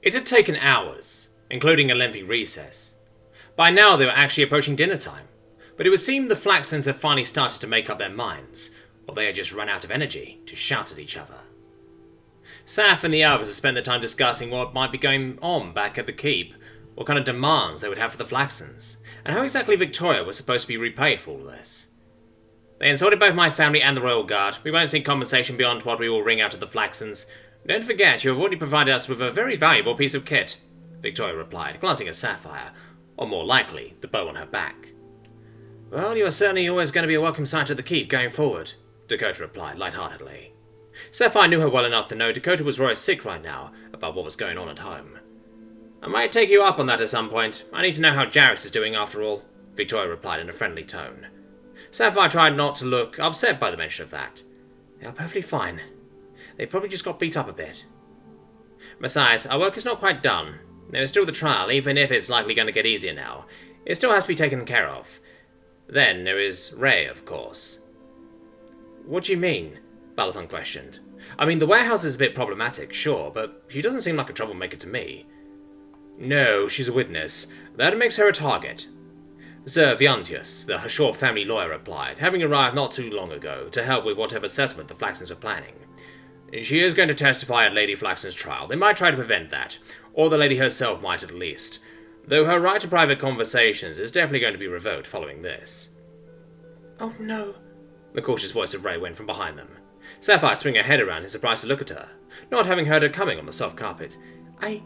It had taken hours, including a lengthy recess. By now they were actually approaching dinner time, but it would seem the Flaxens had finally started to make up their minds, or they had just run out of energy to shout at each other. Saf and the others had spent their time discussing what might be going on back at the keep, what kind of demands they would have for the Flaxens, and how exactly Victoria was supposed to be repaid for all this. They insulted both my family and the Royal Guard. We won't seek compensation beyond what we will wring out of the Flaxens. Don't forget, you have already provided us with a very valuable piece of kit, Victoria replied, glancing at Sapphire, or more likely, the bow on her back. Well, you are certainly always going to be a welcome sight at the keep going forward, Dakota replied lightheartedly. Sapphire knew her well enough to know Dakota was worried sick right now about what was going on at home. I might take you up on that at some point. I need to know how Jarrus is doing after all, Victoria replied in a friendly tone. Sapphire tried not to look upset by the mention of that. They are perfectly fine. They probably just got beat up a bit. Besides, our work is not quite done. There is still the trial, even if it's likely going to get easier now. It still has to be taken care of. Then there is Ray, of course. What do you mean? Balathon questioned. I mean, the warehouse is a bit problematic, sure, but she doesn't seem like a troublemaker to me. No, she's a witness. That makes her a target. Sir Viantius, the Hashor family lawyer, replied, having arrived not too long ago to help with whatever settlement the Flaxens were planning. She is going to testify at Lady Flaxen's trial. They might try to prevent that, or the lady herself might at least, though her right to private conversations is definitely going to be revoked following this. Oh no, the cautious voice of Ray went from behind them. Sapphire swung her head around in surprise to look at her, not having heard her coming on the soft carpet. I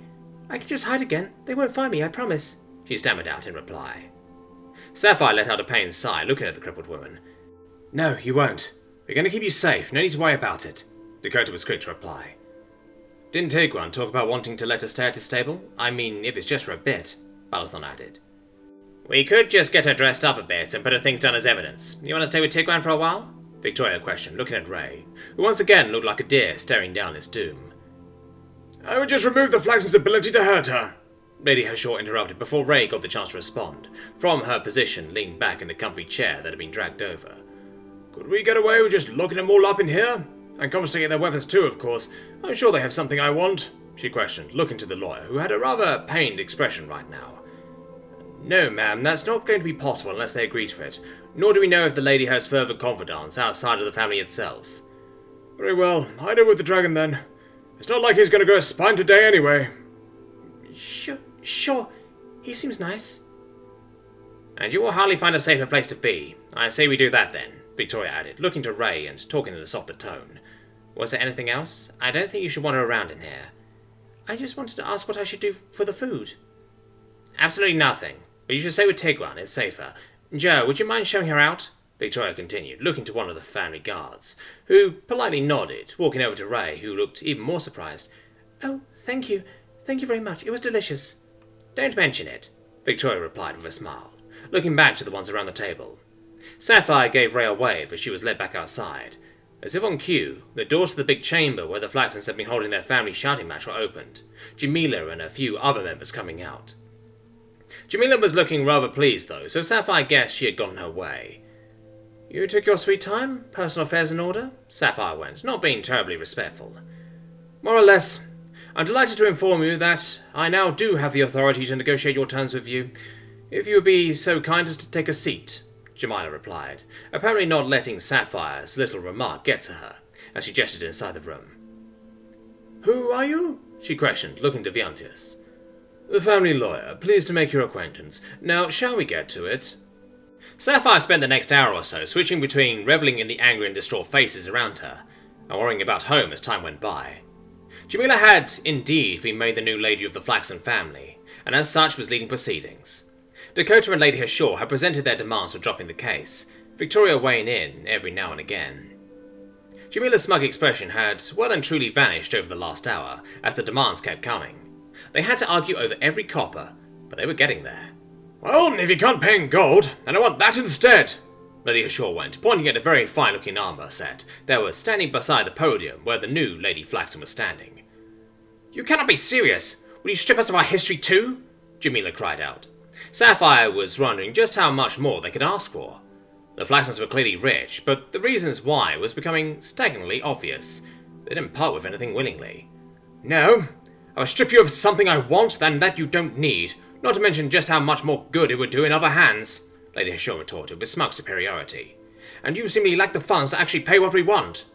can just hide again. They won't find me, I promise, she stammered out in reply. Sapphire let out a pained sigh, looking at the crippled woman. No, you won't. We're going to keep you safe. No need to worry about it, Dakota was quick to reply. Didn't Tiguan talk about wanting to let us stay at his stable? I mean, if it's just for a bit, Balathon added. We could just get her dressed up a bit and put her things down as evidence. You want to stay with Tiguan for a while? Victoria questioned, looking at Ray, who once again looked like a deer staring down its doom. I would just remove the Flaxen's ability to hurt her, Lady Hashor interrupted before Ray got the chance to respond, from her position leaned back in the comfy chair that had been dragged over. Could we get away with just locking them all up in here? And confiscating their weapons too, of course. I'm sure they have something I want, she questioned, looking to the lawyer, who had a rather pained expression right now. No, ma'am, that's not going to be possible unless they agree to it, nor do we know if the lady has further confidants outside of the family itself. Very well, hide her with the dragon then. It's not like he's going to go spine today anyway. Sure. He seems nice. And you will hardly find a safer place to be. I say we do that then, Victoria added, looking to Ray and talking in a softer tone. Was there anything else? I don't think you should wander around in here. I just wanted to ask what I should do for the food. Absolutely nothing. But you should stay with Tiguan, it's safer. Joe, would you mind showing her out? Victoria continued, looking to one of the family guards, who politely nodded, walking over to Ray, who looked even more surprised. Oh, thank you. Thank you very much. It was delicious. Don't mention it, Victoria replied with a smile, looking back to the ones around the table. Sapphire gave Ray a wave as she was led back outside. As if on cue, the doors to the big chamber where the Flaxens had been holding their family shouting match were opened, Jamila and a few other members coming out. Jamila was looking rather pleased, though, so Sapphire guessed she had gotten her way. You took your sweet time? Personal affairs in order? Sapphire went, not being terribly respectful. More or less. I'm delighted to inform you that I now do have the authority to negotiate your terms with you. If you would be so kind as to take a seat, Jamila replied, apparently not letting Sapphire's little remark get to her, as she gestured inside the room. Who are you? She questioned, looking to Viantius. The family lawyer, pleased to make your acquaintance. Now, shall we get to it? Sapphire spent the next hour or so switching between revelling in the angry and distraught faces around her, and worrying about home as time went by. Jamila had, indeed, been made the new lady of the Flaxen family, and as such was leading proceedings. Dakota and Lady Hashor had presented their demands for dropping the case, Victoria weighing in every now and again. Jamila's smug expression had well and truly vanished over the last hour, as the demands kept coming. They had to argue over every copper, but they were getting there. Well, if you can't pay in gold, then I want that instead, Lady Hashor went, pointing at a very fine-looking armor set that was standing beside the podium where the new Lady Flaxen was standing. You cannot be serious! Will you strip us of our history too? Jamila cried out. Sapphire was wondering just how much more they could ask for. The Flaxens were clearly rich, but the reasons why was becoming staggeringly obvious. They didn't part with anything willingly. No, I will strip you of something I want than that you don't need, not to mention just how much more good it would do in other hands, Lady Yrrol retorted with smug superiority. And you seemingly lack the funds to actually pay what we want.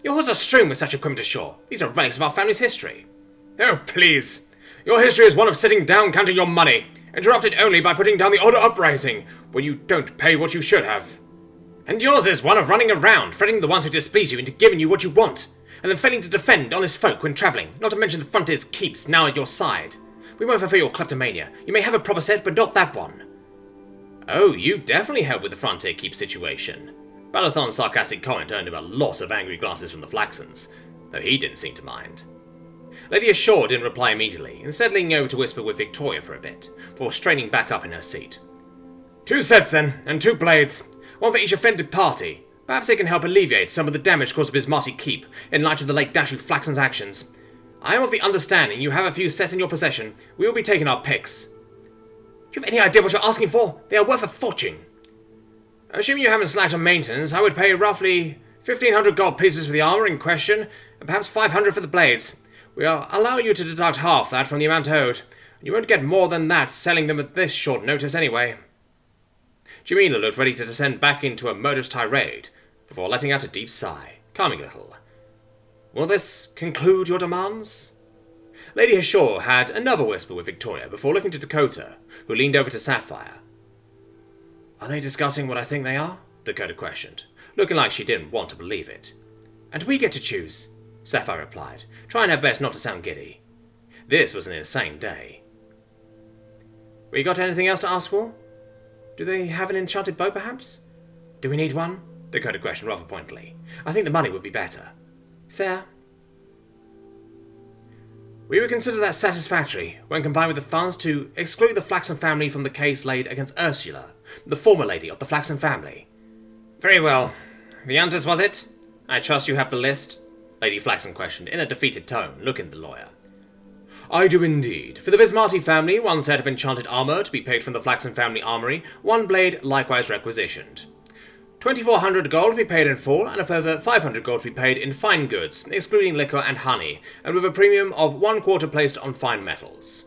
Your horses are strewn with such equipment ashore. These are relics of our family's history. Oh, please. Your history is one of sitting down counting your money, interrupted only by putting down the order uprising, when you don't pay what you should have. And yours is one of running around, threatening the ones who displease you into giving you what you want, and then failing to defend honest folk when travelling, not to mention the frontier's keeps now at your side. We won't fulfill your kleptomania. You may have a proper set, but not that one. Oh, you definitely helped with the frontier keep situation. Balathon's sarcastic comment earned him a lot of angry glances from the Flaxens, though he didn't seem to mind. Lady Yrrol didn't reply immediately, instead leaning over to whisper with Victoria for a bit, before straining back up in her seat. 2 sets then, and 2 blades. One for each offended party. Perhaps they can help alleviate some of the damage caused to Bismarcky Keep, in light of the late Dashu Flaxen's actions. I am of the understanding you have a few sets in your possession. We will be taking our picks. Do you have any idea what you're asking for? They are worth a fortune. Assuming you haven't slacked on maintenance, I would pay roughly 1,500 gold pieces for the armour in question, and perhaps 500 for the blades. We'll allow you to deduct half that from the amount owed. You won't get more than that selling them at this short notice anyway. Jamila looked ready to descend back into a murderous tirade, before letting out a deep sigh, calming a little. Will this conclude your demands? Lady Yrrol had another whisper with Victoria before looking to Dakota, who leaned over to Sapphire. Are they discussing what I think they are? Dakota questioned, looking like she didn't want to believe it. And we get to choose, Sapphire replied, trying her best not to sound giddy. This was an insane day. We got anything else to ask for? Do they have an enchanted bow, perhaps? Do we need one? Dakota questioned rather pointedly. I think the money would be better. Fair. We would consider that satisfactory, when combined with the funds to exclude the Flaxen family from the case laid against Ursula, the former lady of the Flaxen family. Very well. The Huntress, was it? I trust you have the list? Lady Flaxen questioned, in a defeated tone, looking at the lawyer. I do indeed. For the Bismarcky family, 1 set of enchanted armour to be paid from the Flaxen family armoury, 1 blade likewise requisitioned. 2,400 gold to be paid in full, and a further 500 gold to be paid in fine goods, excluding liquor and honey, and with a premium of 1/4 placed on fine metals.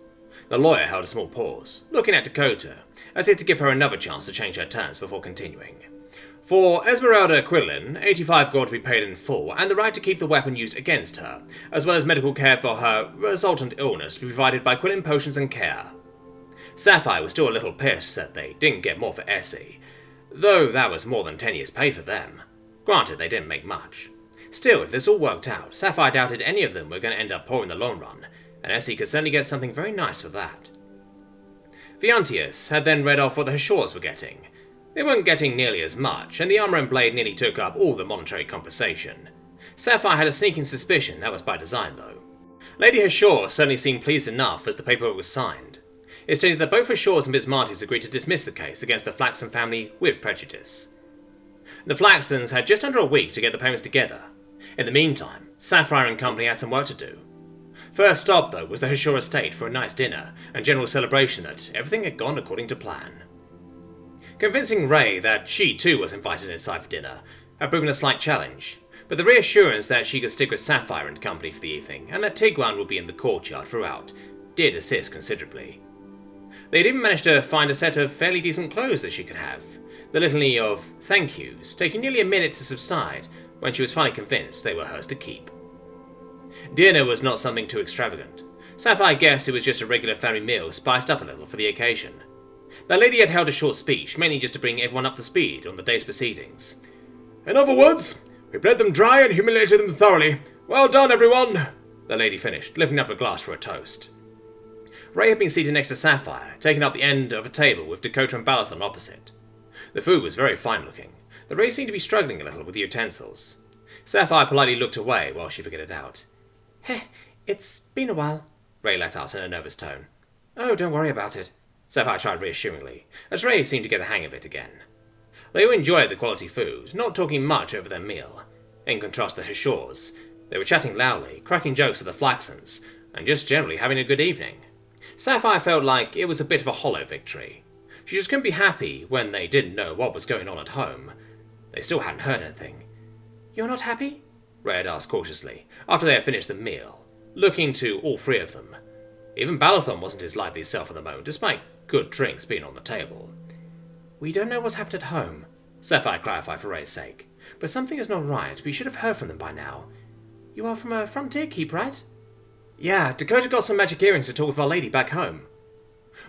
The lawyer held a small pause, looking at Dakota, as if to give her another chance to change her terms before continuing. For Esmeralda Quinlan, 85 gold to be paid in full, and the right to keep the weapon used against her, as well as medical care for her resultant illness to be provided by Quinlan Potions and Care. Sapphire was still a little pissed that they didn't get more for Essie, though that was more than 10 years' pay for them. Granted, they didn't make much. Still, if this all worked out, Sapphire doubted any of them were going to end up poor in the long run, and Essie could certainly get something very nice for that. Viantius had then read off what the Yrrols were getting. They weren't getting nearly as much, and the armour and blade nearly took up all the monetary compensation. Sapphire had a sneaking suspicion that was by design, though. Lady Yrrol certainly seemed pleased enough as the paperwork was signed. It stated that both Yrrols and Bismarckis agreed to dismiss the case against the Flaxen family with prejudice. The Flaxens had just under a week to get the payments together. In the meantime, Sapphire and company had some work to do. First stop, though, was the Yrrol estate for a nice dinner and general celebration that everything had gone according to plan. Convincing Ray that she too was invited inside for dinner had proven a slight challenge, but the reassurance that she could stick with Sapphire and company for the evening, and that Tiguan would be in the courtyard throughout, did assist considerably. They had even managed to find a set of fairly decent clothes that she could have, the litany of thank yous taking nearly a minute to subside when she was finally convinced they were hers to keep. Dinner was not something too extravagant. Sapphire guessed it was just a regular family meal spiced up a little for the occasion. The lady had held a short speech, mainly just to bring everyone up to speed on the day's proceedings. In other words, we bled them dry and humiliated them thoroughly. Well done, everyone, the lady finished, lifting up a glass for a toast. Ray had been seated next to Sapphire, taking up the end of a table with Dakota and Balathon opposite. The food was very fine-looking, though Ray seemed to be struggling a little with the utensils. Sapphire politely looked away while she figured it out. It's been a while, Ray let out in a nervous tone. Oh, don't worry about it, Sapphire tried reassuringly, as Ray seemed to get the hang of it again. They all enjoyed the quality food, not talking much over their meal. In contrast to the Yrrols, they were chatting loudly, cracking jokes at the Flaxens, and just generally having a good evening. Sapphire felt like it was a bit of a hollow victory. She just couldn't be happy when they didn't know what was going on at home. They still hadn't heard anything. You're not happy? Ray had asked cautiously, after they had finished the meal. looking to all three of them. Even Balathon wasn't his lively self at the moment, despite good drinks being on the table. "We don't know what's happened at home," Sapphire clarified for Ray's sake. "But something is not right. We should have heard from them by now. You are from a frontier keep, right?" "Yeah, Dakota got some magic earrings to talk with our lady back home."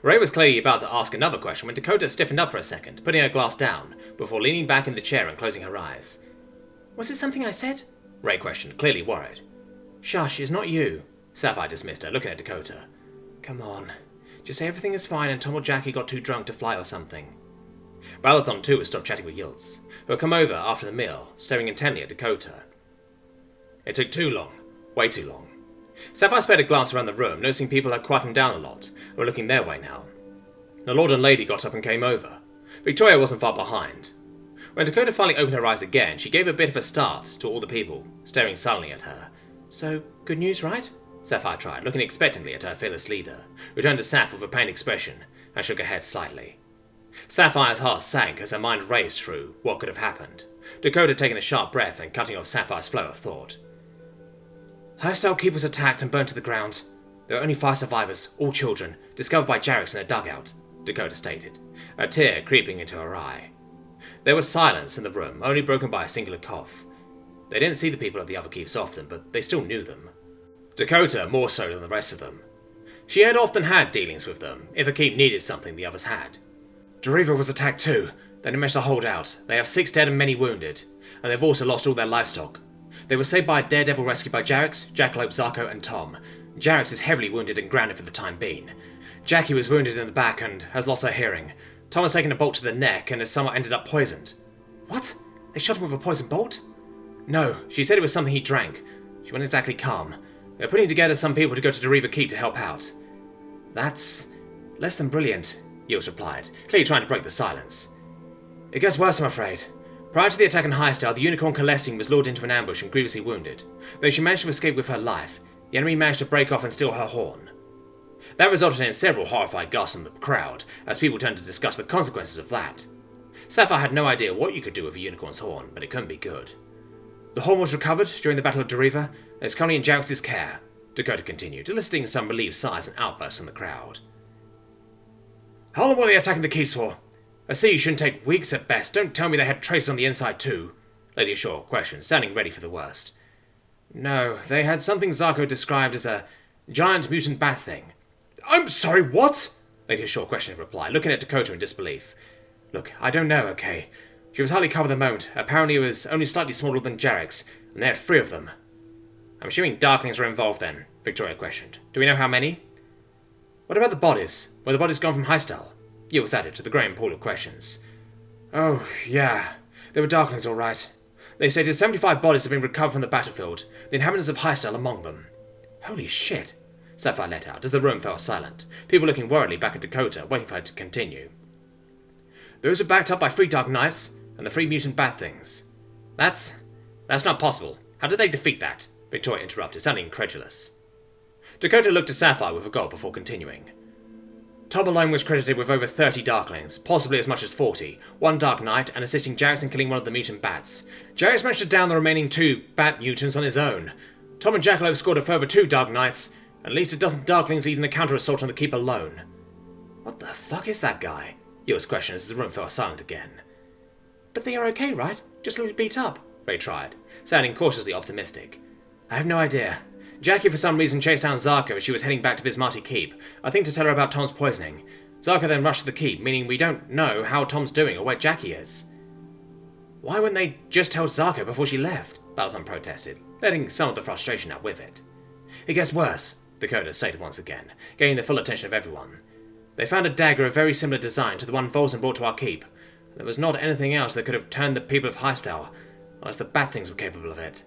Ray was clearly about to ask another question when Dakota stiffened up for a second, putting her glass down, before leaning back in the chair and closing her eyes. "Was it something I said?" Ray questioned, clearly worried. "Shush, it's not you," Sapphire dismissed her, looking at Dakota. "Come on. Just say everything is fine and Tom or Jackie got too drunk to fly or something." Balathon too had stopped chatting with Yilts, who had come over after the meal, staring intently at Dakota. It took too long. Way too long. Sapphire sped a glance around the room, noticing people had quietened down a lot, and were looking their way now. The Lord and Lady got up and came over. Victoria wasn't far behind. When Dakota finally opened her eyes again, she gave a bit of a start to all the people, staring sullenly at her. "So, good news, right?" Sapphire tried, looking expectantly at her fearless leader, who turned to Saph with a pained expression, and shook her head slightly. Sapphire's heart sank as her mind raced through what could have happened, Dakota taking a sharp breath and cutting off Sapphire's flow of thought. "Highstyle Keep was attacked and burnt to the ground. There are only 5 survivors, all children, discovered by Jarrex in a dugout," Dakota stated, a tear creeping into her eye. There was silence in the room, only broken by a singular cough. They didn't see the people at the other keeps often, but they still knew them. Dakota more so than the rest of them. She had often had dealings with them, if a keep needed something the others had. "Deriva was attacked too. They managed to hold out. They have 6 dead and many wounded, and they've also lost all their livestock. They were saved by a daredevil rescued by Jarrex, Jackalope, Zarko, and Tom. Jarrex is heavily wounded and grounded for the time being. Jackie was wounded in the back and has lost her hearing. Tom has taken a bolt to the neck and has somewhat ended up poisoned." "What? They shot him with a poison bolt?" "No, she said it was something he drank. She wasn't exactly calm. They're putting together some people to go to Deriva Keep to help out." "That's less than brilliant," Yilts replied, clearly trying to break the silence. "It gets worse, I'm afraid. Prior to the attack on Highstar, the unicorn Kalesine was lured into an ambush and grievously wounded. Though she managed to escape with her life, the enemy managed to break off and steal her horn." That resulted in several horrified gasps from the crowd, as people turned to discuss the consequences of that. Sapphire had no idea what you could do with a unicorn's horn, but it couldn't be good. "The horn was recovered during the Battle of Deriva, and is currently in Jarrex's care," Dakota continued, eliciting some relieved sighs and outbursts from the crowd. "How long were they attacking the keeps for? I see you shouldn't take weeks at best. Don't tell me they had traces on the inside too," Lady Shaw questioned, standing ready for the worst. "No, they had something Zarko described as a giant mutant bat thing." "I'm sorry, what?" Lady Shaw questioned in reply, looking at Dakota in disbelief. "Look, I don't know, okay? She was hardly covered at the moment. Apparently it was only slightly smaller than Jarrex, and they had 3 of them." "I'm assuming Darklings were involved then," Victoria questioned. "Do we know how many?" "What about the bodies? Were the bodies gone from Highstall?" Yilts added to the growing pool of questions. "Oh, yeah. They were Darklings all right. They stated 75 bodies have been recovered from the battlefield, the inhabitants of Highstall among them." "Holy shit," Sapphire let out as the room fell silent, people looking worriedly back at Dakota, waiting for her to continue. "Those were backed up by 3 Dark Knights and the 3 mutant bat things." That's not possible. How did they defeat that?" Victoria interrupted, sounding incredulous. Dakota looked at Sapphire with a gulp before continuing. "Tom alone was credited with over 30 Darklings, possibly as much as 40, 1 Dark Knight, and assisting Jarrex in killing one of the mutant bats. Jarrex managed to down the remaining 2 bat mutants on his own. Tom and Jackalope scored a further 2 Dark Knights, and at least a dozen Darklings leading a counter-assault on the keep alone." "What the fuck is that guy?" Yilts questioned as the room fell silent again. "But they are okay, right? Just a little beat up," Ray tried, sounding cautiously optimistic. "I have no idea. Jackie for some reason chased down Zarko as she was heading back to Bismarcky Keep, I think to tell her about Tom's poisoning. Zarko then rushed to the keep, meaning we don't know how Tom's doing or where Jackie is." "Why wouldn't they just tell Zarko before she left?" Balathon protested, letting some of the frustration out with it. "It gets worse," Dakota stated once again, gaining the full attention of everyone. "They found a dagger of very similar design to the one Volson brought to our keep. There was not anything else that could have turned the people of Highstall, unless the bad things were capable of it."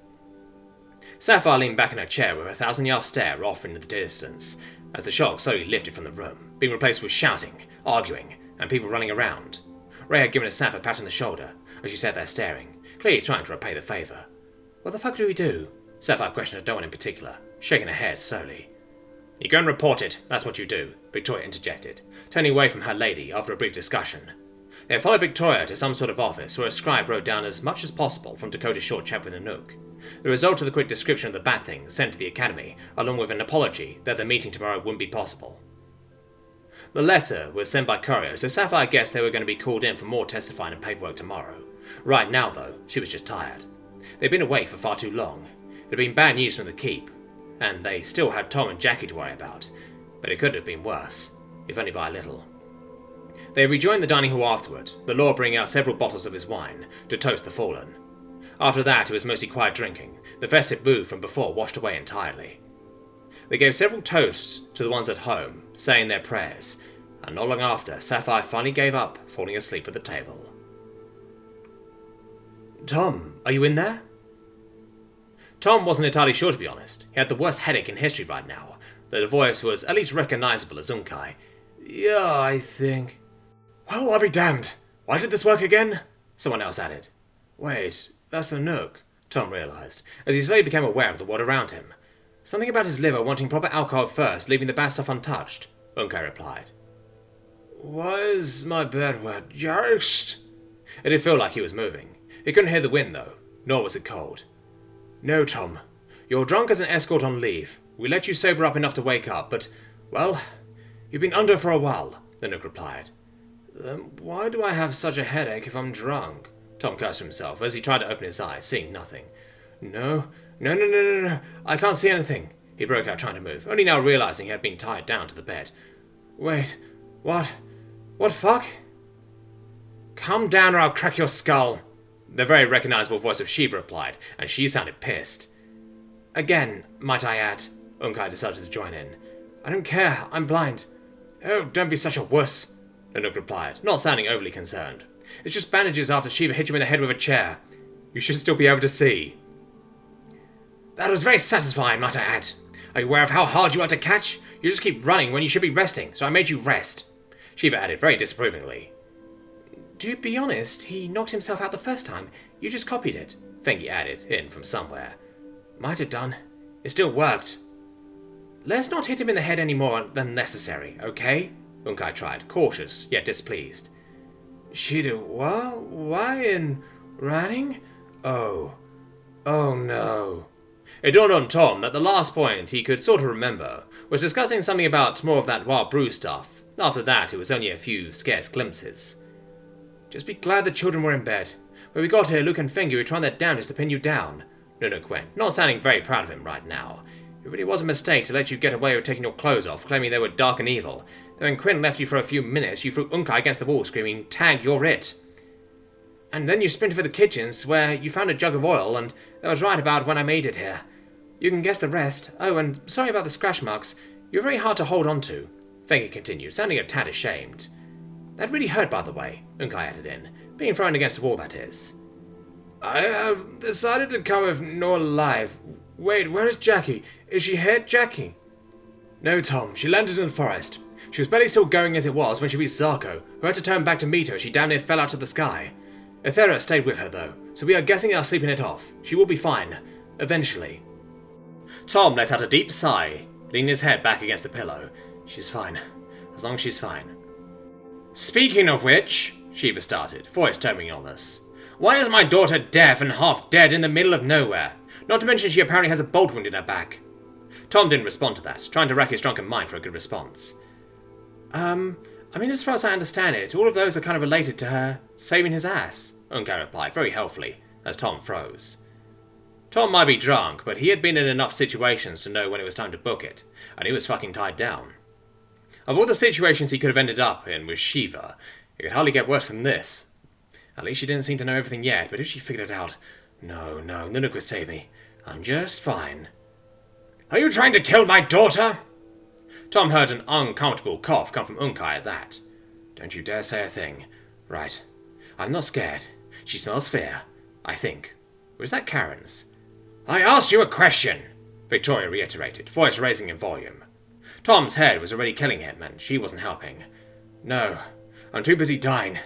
Sapphire leaned back in her chair with a 1,000-yard stare off into the distance, as the shock slowly lifted from the room, being replaced with shouting, arguing, and people running around. Ray had given Sapphire a pat on the shoulder, as she sat there staring, clearly trying to repay the favour. "What the fuck do we do?" Sapphire questioned no one in particular, shaking her head slowly. "You go and report it, that's what you do," Victoria interjected, turning away from her lady after a brief discussion. They had followed Victoria to some sort of office where a scribe wrote down as much as possible from Dakota's short chat with Nanook. The result of the quick description of the bad things sent to the Academy, along with an apology that the meeting tomorrow wouldn't be possible. The letter was sent by courier, so Sapphire guessed they were going to be called in for more testifying and paperwork tomorrow. Right now, though, she was just tired. They'd been awake for far too long. It had been bad news from the keep, and they still had Tom and Jackie to worry about. But it could have been worse, if only by a little. They rejoined the dining hall afterward, the Lord bringing out several bottles of his wine to toast the fallen. After that, it was mostly quiet drinking, the festive mood from before washed away entirely. They gave several toasts to the ones at home, saying their prayers, and not long after, Sapphire finally gave up, falling asleep at the table. "Tom, are you in there?" Tom wasn't entirely sure, to be honest. He had the worst headache in history right now, though the voice was at least recognizable as Unkai. "Yeah, I think." "Well, I'll be damned. Why did this work again?" someone else added. "Wait, that's the Nook," Tom realized, as he slowly became aware of the world around him. "Something about his liver wanting proper alcohol first, leaving the bad stuff untouched," Unkai replied. "Why is my bed wet? Just..." It did feel like he was moving. He couldn't hear the wind, though, nor was it cold. "No, Tom. You're drunk as an escort on leave. We let you sober up enough to wake up, but, well, you've been under for a while," the Nook replied. "Then why do I have such a headache if I'm drunk?" Tom cursed to himself as he tried to open his eyes, seeing nothing. No, I can't see anything," he broke out, trying to move, only now realizing he had been tied down to the bed. "Wait, what? What fuck?" "Calm down or I'll crack your skull," the very recognizable voice of Shiva replied, and she sounded pissed. "Again, might I add," Unkai decided to join in. "I don't care, I'm blind." "Oh, don't be such a wuss," Nanook replied, not sounding overly concerned. "It's just bandages after Shiva hit you in the head with a chair. You should still be able to see." "That was very satisfying, might I add. Are you aware of how hard you are to catch? You just keep running when you should be resting, so I made you rest," Shiva added very disapprovingly. "To be honest, he knocked himself out the first time. You just copied it," Fengi added, in from somewhere. "Might have done. It still worked." "Let's not hit him in the head any more than necessary, okay?" Unkai tried, cautious, yet displeased. "Shida, what? Why in running? Oh no." It dawned on Tom that the last point he could sort of remember was discussing something about more of that wild brew stuff. After that, it was only a few scarce glimpses. "Just be glad the children were in bed. When we got here, Luke and Fengi were trying their damnedest to pin you down," Nanook went, not sounding very proud of him right now. "It really was a mistake to let you get away with taking your clothes off, claiming they were dark and evil. Then when Quinn left you for a few minutes, you threw Unkai against the wall, screaming, 'Tag, you're it!' And then you sprinted for the kitchens, where you found a jug of oil, and that was right about when I made it here. You can guess the rest. Oh, and sorry about the scratch marks. You're very hard to hold on to," Fengi continued, sounding a tad ashamed. "That really hurt, by the way," Unkai added in. "Being thrown against the wall, that is." "I have decided to come with Nor alive. Wait, where is Jackie? Is she here, Jackie?" "No, Tom. She landed in the forest. She was barely still going as it was when she reached Zarko, who had to turn back to meet her as she damn near fell out of the sky. Ethera stayed with her, though, so we are guessing they are sleeping it off. She will be fine. Eventually." Tom let out a deep sigh, leaning his head back against the pillow. "She's fine. As long as she's fine." "Speaking of which," Shiva started, voice turning on us. "Why is my daughter deaf and half dead in the middle of nowhere? Not to mention she apparently has a bolt wound in her back." Tom didn't respond to that, trying to rack his drunken mind for a good response. I mean, as far as I understand it, all of those are kind of related to her saving his ass," Unkai replied, very helpfully, as Tom froze. Tom might be drunk, but he had been in enough situations to know when it was time to book it, and he was fucking tied down. Of all the situations he could have ended up in with Shiva, it could hardly get worse than this. At least she didn't seem to know everything yet, but if she figured it out... No, Nanook would save me. I'm just fine. "Are you trying to kill my daughter?" Tom heard an uncomfortable cough come from Unkai at that. "Don't you dare say a thing. Right. I'm not scared. She smells fear. I think. Or is that Karen's?" "I asked you a question," Victoria reiterated, voice raising in volume. Tom's head was already killing him, and she wasn't helping. "No, I'm too busy dying.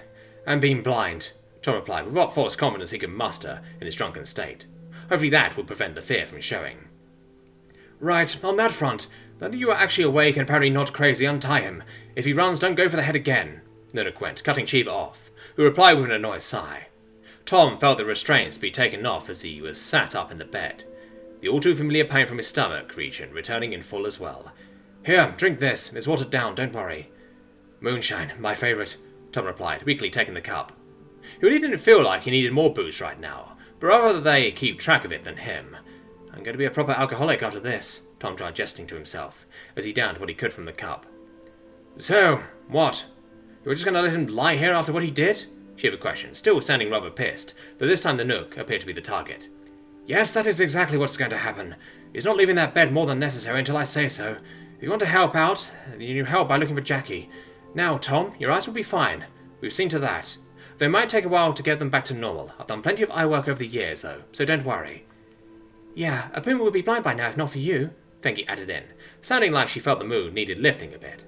And being blind," Tom replied with what false confidence he could muster in his drunken state. Hopefully that would prevent the fear from showing. "Right, on that front, now that you are actually awake and apparently not crazy, untie him. If he runs, don't go for the head again," Nanook went, cutting Shiva off, who replied with an annoyed sigh. Tom felt the restraints be taken off as he was sat up in the bed, the all-too-familiar pain from his stomach region returning in full as well. "Here, drink this. It's watered down, don't worry." "Moonshine, my favourite," Tom replied, weakly taking the cup. He really didn't feel like he needed more booze right now, but rather they keep track of it than him. "I'm going to be a proper alcoholic after this," Tom tried jesting to himself, as he downed what he could from the cup. "So, what? You were just going to let him lie here after what he did?" Shiva questioned, still sounding rather pissed, though this time the Nook appeared to be the target. "Yes, that is exactly what's going to happen. He's not leaving that bed more than necessary until I say so. If you want to help out, you help by looking for Jackie. Now, Tom, your eyes will be fine. We've seen to that. Though it might take a while to get them back to normal. I've done plenty of eye work over the years, though, so don't worry." "Yeah, a puma would be blind by now if not for you," Fengi added in, sounding like she felt the mood needed lifting a bit.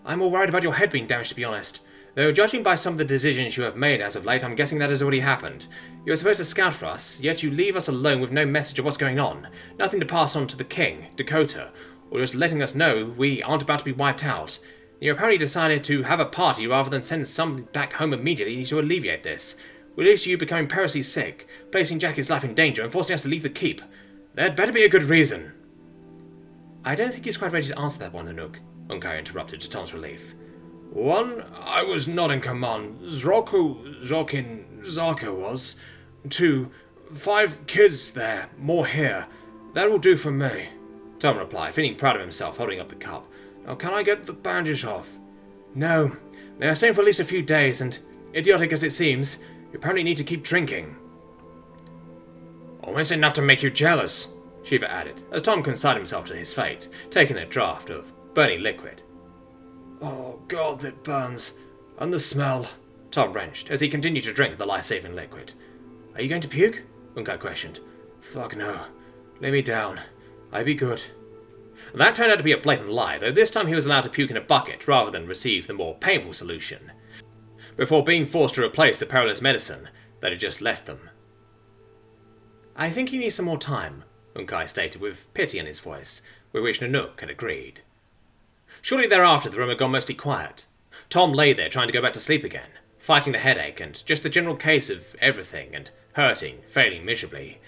"I'm more worried about your head being damaged, to be honest. Though, judging by some of the decisions you have made as of late, I'm guessing that has already happened. You were supposed to scout for us, yet you leave us alone with no message of what's going on, nothing to pass on to the King, Dakota, or just letting us know we aren't about to be wiped out. You apparently decided to have a party rather than send some back home immediately to alleviate this, which leads to you becoming perilously sick, placing Jackie's life in danger and forcing us to leave the keep. There'd better be a good reason." "I don't think he's quite ready to answer that one, Nanook," Unkai interrupted to Tom's relief. "One, I was not in command. Zarko was. 2, 5 kids there, more here. That will do for me," Tom replied, feeling proud of himself, holding up the cup. "Now can I get the bandage off?" "No. They are staying for at least a few days, and, idiotic as it seems, you apparently need to keep drinking." "Almost enough to make you jealous," Shiva added, as Tom consigned himself to his fate, taking a draught of burning liquid. "Oh God, that burns. And the smell," Tom wrenched, as he continued to drink the life-saving liquid. "Are you going to puke?" Unkai questioned. "Fuck no. Lay me down. I be good." That turned out to be a blatant lie, though this time he was allowed to puke in a bucket rather than receive the more painful solution, before being forced to replace the perilous medicine that had just left them. "I think he needs some more time," Unkai stated with pity in his voice, with which Nanook had agreed. Shortly thereafter, the room had gone mostly quiet. Tom lay there trying to go back to sleep again, fighting the headache and just the general case of everything and hurting, failing miserably.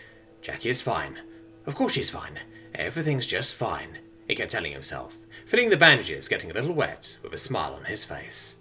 "Jackie is fine. Of course she's fine. Everything's just fine," he kept telling himself, feeling the bandages getting a little wet with a smile on his face.